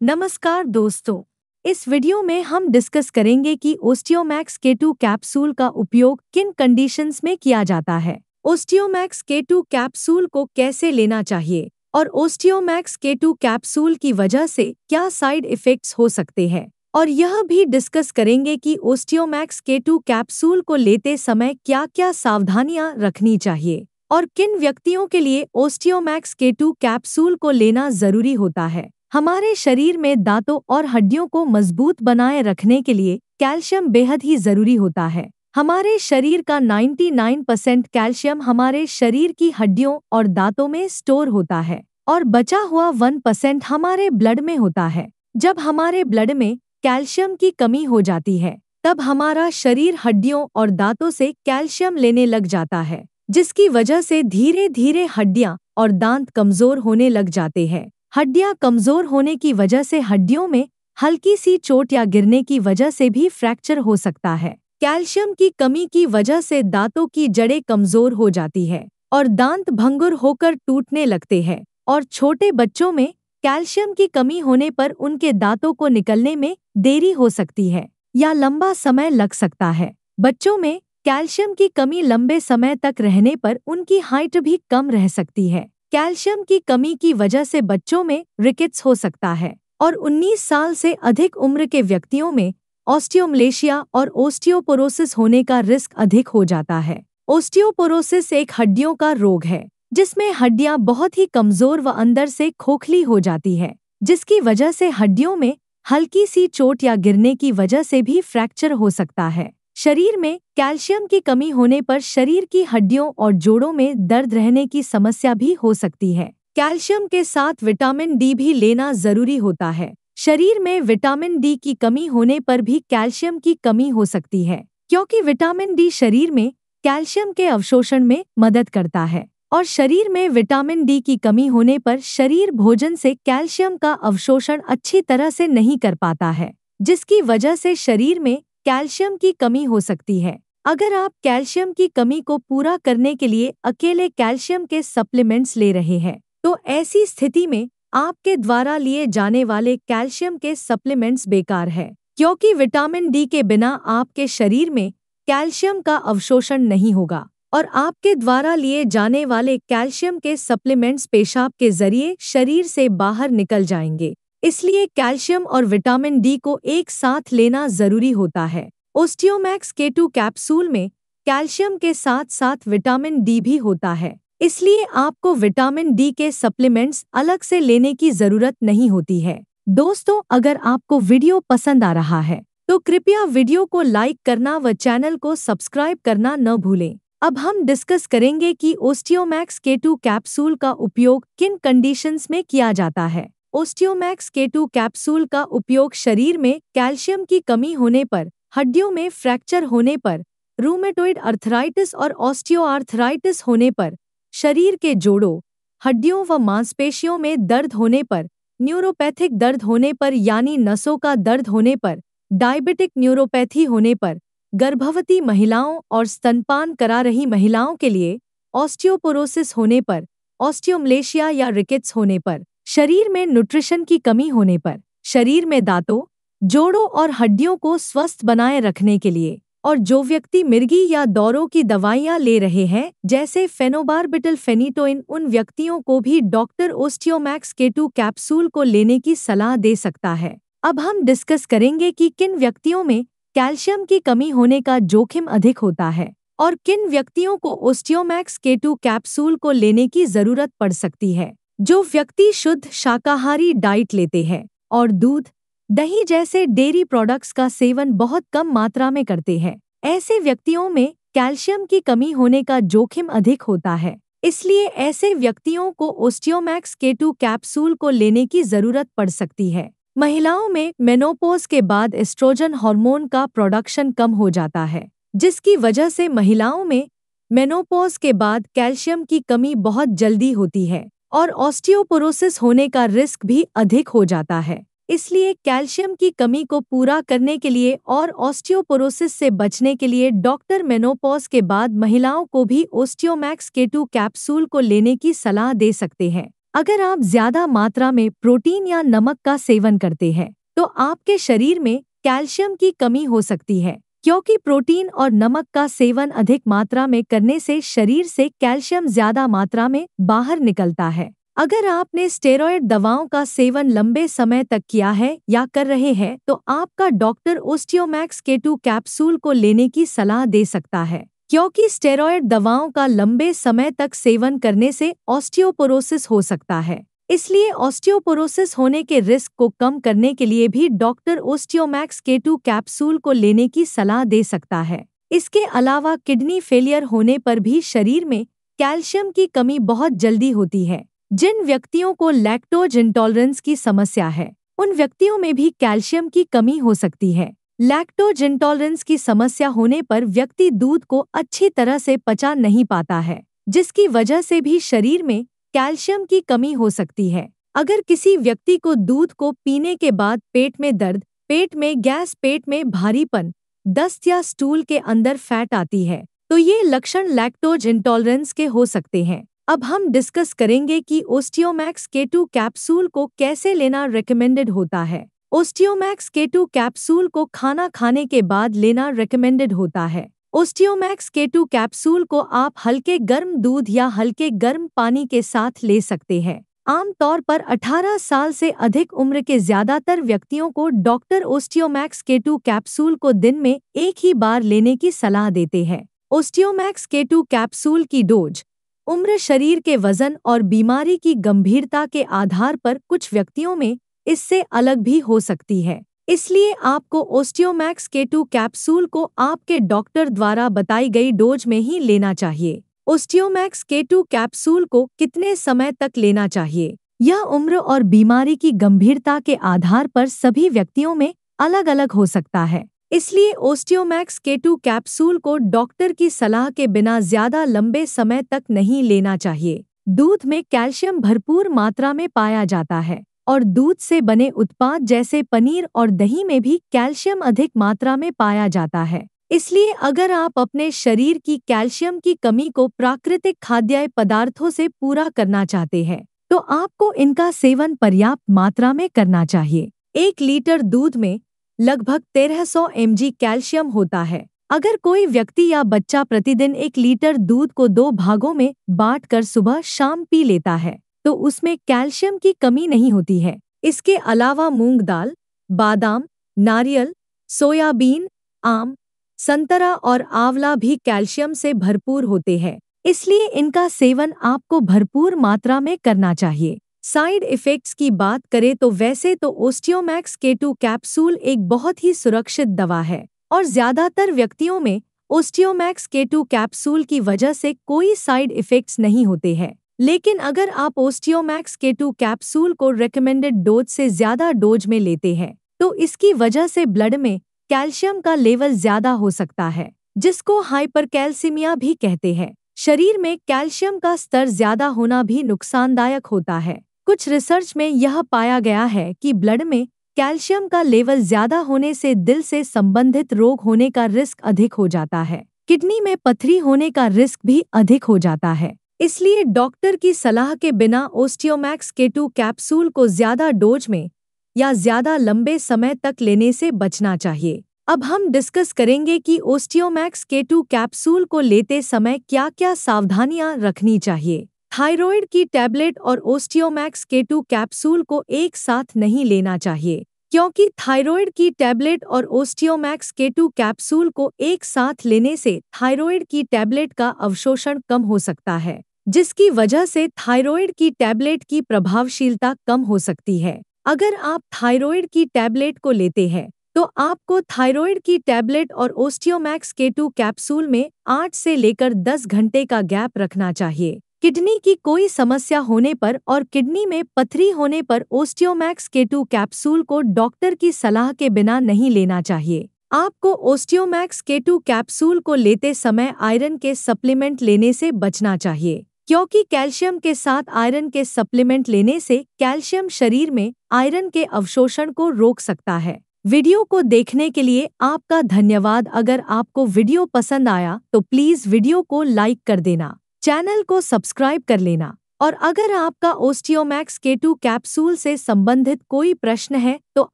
नमस्कार दोस्तों, इस वीडियो में हम डिस्कस करेंगे कि ओस्टियोमैक्स K2 कैप्सूल का उपयोग किन कंडीशंस में किया जाता है। ओस्टियोमैक्स K2 कैप्सूल को कैसे लेना चाहिए और ओस्टियोमैक्स K2 कैप्सूल की वजह से क्या साइड इफ़ेक्ट्स हो सकते हैं, और यह भी डिस्कस करेंगे कि ओस्टियोमैक्स K2 कैप्सूल को लेते समय क्या-क्या सावधानियां रखनी चाहिए और किन व्यक्तियों के लिए ओस्टियोमैक्स K2 कैप्सूल को लेना जरूरी होता है। हमारे शरीर में दांतों और हड्डियों को मजबूत बनाए रखने के लिए कैल्शियम बेहद ही जरूरी होता है। हमारे शरीर का 99% कैल्शियम हमारे शरीर की हड्डियों और दांतों में स्टोर होता है और बचा हुआ 1% हमारे ब्लड में होता है। जब हमारे ब्लड में कैल्शियम की कमी हो जाती है, तब हमारा शरीर हड्डियों और दांतों से कैल्शियम लेने लग जाता है, जिसकी वजह से धीरे धीरे हड्डियां और दांत कमजोर होने लग जाते हैं। हड्डियां कमजोर होने की वजह से हड्डियों में हल्की सी चोट या गिरने की वजह से भी फ्रैक्चर हो सकता है। कैल्शियम की कमी की वजह से दांतों की जड़ें कमजोर हो जाती है और दांत भंगुर होकर टूटने लगते हैं, और छोटे बच्चों में कैल्शियम की कमी होने पर उनके दांतों को निकलने में देरी हो सकती है या लंबा समय लग सकता है। बच्चों में कैल्शियम की कमी लंबे समय तक रहने पर उनकी हाइट भी कम रह सकती है। कैल्शियम की कमी की वजह से बच्चों में रिकेट्स हो सकता है और 19 साल से अधिक उम्र के व्यक्तियों में ऑस्टियोमलेशिया और ओस्टियोपोरोसिस होने का रिस्क अधिक हो जाता है। ओस्टियोपोरोसिस एक हड्डियों का रोग है जिसमें हड्डियां बहुत ही कमजोर व अंदर से खोखली हो जाती है, जिसकी वजह से हड्डियों में हल्की सी चोट या गिरने की वजह से भी फ्रैक्चर हो सकता है। शरीर में कैल्शियम की कमी होने पर शरीर की हड्डियों और जोड़ों में दर्द रहने की समस्या भी हो सकती है। कैल्शियम के साथ विटामिन डी भी लेना जरूरी होता है। शरीर में विटामिन डी की कमी होने पर भी कैल्शियम की कमी हो सकती है, क्योंकि विटामिन डी शरीर में कैल्शियम के अवशोषण में मदद करता है, और शरीर में विटामिन डी की कमी होने पर शरीर भोजन से कैल्शियम का अवशोषण अच्छी तरह से नहीं कर पाता है, जिसकी वजह से शरीर में कैल्शियम की कमी हो सकती है। अगर आप कैल्शियम की कमी को पूरा करने के लिए अकेले कैल्शियम के सप्लीमेंट्स ले रहे हैं, तो ऐसी स्थिति में आपके द्वारा लिए जाने वाले कैल्शियम के सप्लीमेंट्स बेकार है, क्योंकि विटामिन डी के बिना आपके शरीर में कैल्शियम का अवशोषण नहीं होगा और आपके द्वारा लिए जाने वाले कैल्शियम के सप्लीमेंट्स पेशाब के जरिए शरीर से बाहर निकल जाएंगे। इसलिए कैल्शियम और विटामिन डी को एक साथ लेना जरूरी होता है। ओस्टियोमैक्स K2 कैप्सूल में कैल्शियम के साथ साथ विटामिन डी भी होता है, इसलिए आपको विटामिन डी के सप्लीमेंट्स अलग से लेने की जरूरत नहीं होती है। दोस्तों, अगर आपको वीडियो पसंद आ रहा है तो कृपया वीडियो को लाइक करना व चैनल को सब्सक्राइब करना न भूलें। अब हम डिस्कस करेंगे कि ओस्टियोमैक्स K2 कैप्सूल का उपयोग किन कंडीशंस में किया जाता है। ओस्टियोमैक्स K2 कैप्सूल का उपयोग शरीर में कैल्शियम की कमी होने पर, हड्डियों में फ्रैक्चर होने पर, रूमेटॉइड अर्थराइटिस और ऑस्टियोआर्थराइटिस होने पर, शरीर के जोड़ों, हड्डियों व मांसपेशियों में दर्द होने पर, न्यूरोपैथिक दर्द होने पर यानी नसों का दर्द होने पर, डायबिटिक न्यूरोपैथी होने पर, गर्भवती महिलाओं और स्तनपान करा रही महिलाओं के लिए, ऑस्टियोपोरोसिस होने पर, ऑस्टियोमलेशिया या रिकेट्स होने पर, शरीर में न्यूट्रिशन की कमी होने पर, शरीर में दांतों, जोड़ों और हड्डियों को स्वस्थ बनाए रखने के लिए, और जो व्यक्ति मिर्गी या दौरों की दवाइयां ले रहे हैं जैसे फेनोबारबिटल फेनिटोइन, उन व्यक्तियों को भी डॉक्टर ओस्टियोमैक्स K2 कैप्सूल को लेने की सलाह दे सकता है। अब हम डिस्कस करेंगे कि किन व्यक्तियों में कैल्शियम की कमी होने का जोखिम अधिक होता है और किन व्यक्तियों को ओस्टियोमैक्स K2 कैप्सूल को लेने की जरूरत पड़ सकती है। जो व्यक्ति शुद्ध शाकाहारी डाइट लेते हैं और दूध, दही जैसे डेयरी प्रोडक्ट्स का सेवन बहुत कम मात्रा में करते हैं, ऐसे व्यक्तियों में कैल्शियम की कमी होने का जोखिम अधिक होता है। इसलिए ऐसे व्यक्तियों को ओस्टियोमैक्स K2 कैप्सूल को लेने की जरूरत पड़ सकती है। महिलाओं में मेनोपॉज के बाद एस्ट्रोजन हार्मोन का प्रोडक्शन कम हो जाता है, जिसकी वजह से महिलाओं में मेनोपॉज के बाद कैल्शियम की कमी बहुत जल्दी होती है और ऑस्टियोपोरोसिस होने का रिस्क भी अधिक हो जाता है। इसलिए कैल्शियम की कमी को पूरा करने के लिए और ऑस्टियोपोरोसिस से बचने के लिए डॉक्टर मेनोपॉज के बाद महिलाओं को भी ओस्टियोमैक्स K2 कैप्सूल को लेने की सलाह दे सकते हैं। अगर आप ज्यादा मात्रा में प्रोटीन या नमक का सेवन करते हैं तो आपके शरीर में कैल्शियम की कमी हो सकती है, क्योंकि प्रोटीन और नमक का सेवन अधिक मात्रा में करने से शरीर से कैल्शियम ज्यादा मात्रा में बाहर निकलता है। अगर आपने स्टेरॉयड दवाओं का सेवन लंबे समय तक किया है या कर रहे हैं तो आपका डॉक्टर ओस्टियोमैक्स K2 कैप्सूल को लेने की सलाह दे सकता है, क्योंकि स्टेरॉयड दवाओं का लंबे समय तक सेवन करने से ऑस्टियोपोरोसिस हो सकता है। इसलिए ऑस्टियोपोरोसिस होने के रिस्क को कम करने के लिए भी डॉक्टर ओस्टियोमैक्स K2 कैप्सूल को लेने की सलाह दे सकता है। इसके अलावा किडनी फेलियर होने पर भी शरीर में कैल्शियम की कमी बहुत जल्दी होती है। जिन व्यक्तियों को लैक्टोज इंटॉलरेंस की समस्या है, उन व्यक्तियों में भी कैल्शियम की कमी हो सकती है। लैक्टोज इंटॉलरेंस की समस्या होने पर व्यक्ति दूध को अच्छी तरह से पचा नहीं पाता है, जिसकी वजह से भी शरीर में कैल्शियम की कमी हो सकती है। अगर किसी व्यक्ति को दूध को पीने के बाद पेट में दर्द, पेट में गैस, पेट में भारीपन, दस्त या स्टूल के अंदर फैट आती है, तो ये लक्षण लैक्टोज इंटॉलरेंस के हो सकते हैं। अब हम डिस्कस करेंगे कि ओस्टियोमैक्स K2 कैप्सूल को कैसे लेना रेकमेंडेड होता है। ओस्टियोमैक्स K2 कैप्सूल को खाना खाने के बाद लेना रेकमेंडेड होता है। ओस्टियोमैक्स K2 कैप्सूल को आप हल्के गर्म दूध या हल्के गर्म पानी के साथ ले सकते हैं। आमतौर पर 18 साल से अधिक उम्र के ज्यादातर व्यक्तियों को डॉक्टर ओस्टियोमैक्स K2 कैप्सूल को दिन में एक ही बार लेने की सलाह देते हैं। ओस्टियोमैक्स K2 कैप्सूल की डोज उम्र, शरीर के वजन और बीमारी की गंभीरता के आधार पर कुछ व्यक्तियों में इससे अलग भी हो सकती है। इसलिए आपको ओस्टियोमैक्स K2 कैप्सूल को आपके डॉक्टर द्वारा बताई गई डोज में ही लेना चाहिए। ओस्टियोमैक्स K2 कैप्सूल को कितने समय तक लेना चाहिए, यह उम्र और बीमारी की गंभीरता के आधार पर सभी व्यक्तियों में अलग अलग हो सकता है। इसलिए ओस्टियोमैक्स K2 कैप्सूल को डॉक्टर की सलाह के बिना ज्यादा लंबे समय तक नहीं लेना चाहिए। दूध में कैल्शियम भरपूर मात्रा में पाया जाता है और दूध से बने उत्पाद जैसे पनीर और दही में भी कैल्शियम अधिक मात्रा में पाया जाता है। इसलिए अगर आप अपने शरीर की कैल्शियम की कमी को प्राकृतिक खाद्य पदार्थों से पूरा करना चाहते हैं तो आपको इनका सेवन पर्याप्त मात्रा में करना चाहिए। 1 लीटर दूध में लगभग 1300 mg कैल्शियम होता है। अगर कोई व्यक्ति या बच्चा प्रतिदिन 1 लीटर दूध को 2 भागों में बांटकर सुबह शाम पी लेता है तो उसमें कैल्शियम की कमी नहीं होती है। इसके अलावा मूंग दाल, बादाम, नारियल, सोयाबीन, आम, संतरा और आंवला भी कैल्शियम से भरपूर होते हैं। इसलिए इनका सेवन आपको भरपूर मात्रा में करना चाहिए। साइड इफ़ेक्ट्स की बात करें तो वैसे तो ओस्टियोमैक्स K2 कैप्सूल एक बहुत ही सुरक्षित दवा है और ज्यादातर व्यक्तियों में ओस्टियोमैक्स K2 कैप्सूल की वजह से कोई साइड इफ़ेक्ट्स नहीं होते हैं। लेकिन अगर आप ओस्टियोमैक्स K2 कैप्सूल को रेकमेंडेड डोज से ज्यादा डोज में लेते हैं तो इसकी वजह से ब्लड में कैल्शियम का लेवल ज्यादा हो सकता है, जिसको हाइपरकैल्सीमिया भी कहते हैं। शरीर में कैल्शियम का स्तर ज्यादा होना भी नुकसानदायक होता है। कुछ रिसर्च में यह पाया गया है कि ब्लड में कैल्शियम का लेवल ज्यादा होने से दिल से संबंधित रोग होने का रिस्क अधिक हो जाता है। किडनी में पथरी होने का रिस्क भी अधिक हो जाता है। इसलिए डॉक्टर की सलाह के बिना ओस्टियोमैक्स K2 कैप्सूल को ज्यादा डोज में या ज्यादा लंबे समय तक लेने से बचना चाहिए। अब हम डिस्कस करेंगे कि ओस्टियोमैक्स K2 कैप्सूल को लेते समय क्या क्या सावधानियां रखनी चाहिए। थायराइड की टैबलेट और ओस्टियोमैक्स K2 कैप्सूल को एक साथ नहीं लेना चाहिए, क्योंकि थायराइड की टैबलेट और ओस्टियोमैक्स K2 कैप्सूल को एक साथ लेने से थायराइड की टैबलेट का अवशोषण कम हो सकता है, जिसकी वजह से थायराइड की टैबलेट की प्रभावशीलता कम हो सकती है। अगर आप थायराइड की टैबलेट को लेते हैं तो आपको थायराइड की टैबलेट और ओस्टियोमैक्स K2 कैप्सूल में 8 से लेकर 10 घंटे का गैप रखना चाहिए। किडनी की कोई समस्या होने पर और किडनी में पथरी होने पर ओस्टियोमैक्स K2 कैप्सूल को डॉक्टर की सलाह के बिना नहीं लेना चाहिए। आपको ओस्टियोमैक्स K2 कैप्सूल को लेते समय आयरन के सप्लीमेंट लेने से बचना चाहिए, क्योंकि कैल्शियम के साथ आयरन के सप्लीमेंट लेने से कैल्शियम शरीर में आयरन के अवशोषण को रोक सकता है। वीडियो को देखने के लिए आपका धन्यवाद। अगर आपको वीडियो पसंद आया तो प्लीज़ वीडियो को लाइक कर देना, चैनल को सब्सक्राइब कर लेना और अगर आपका ओस्टियोमैक्स K2 कैप्सूल से संबंधित कोई प्रश्न है तो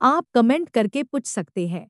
आप कमेंट करके पूछ सकते हैं।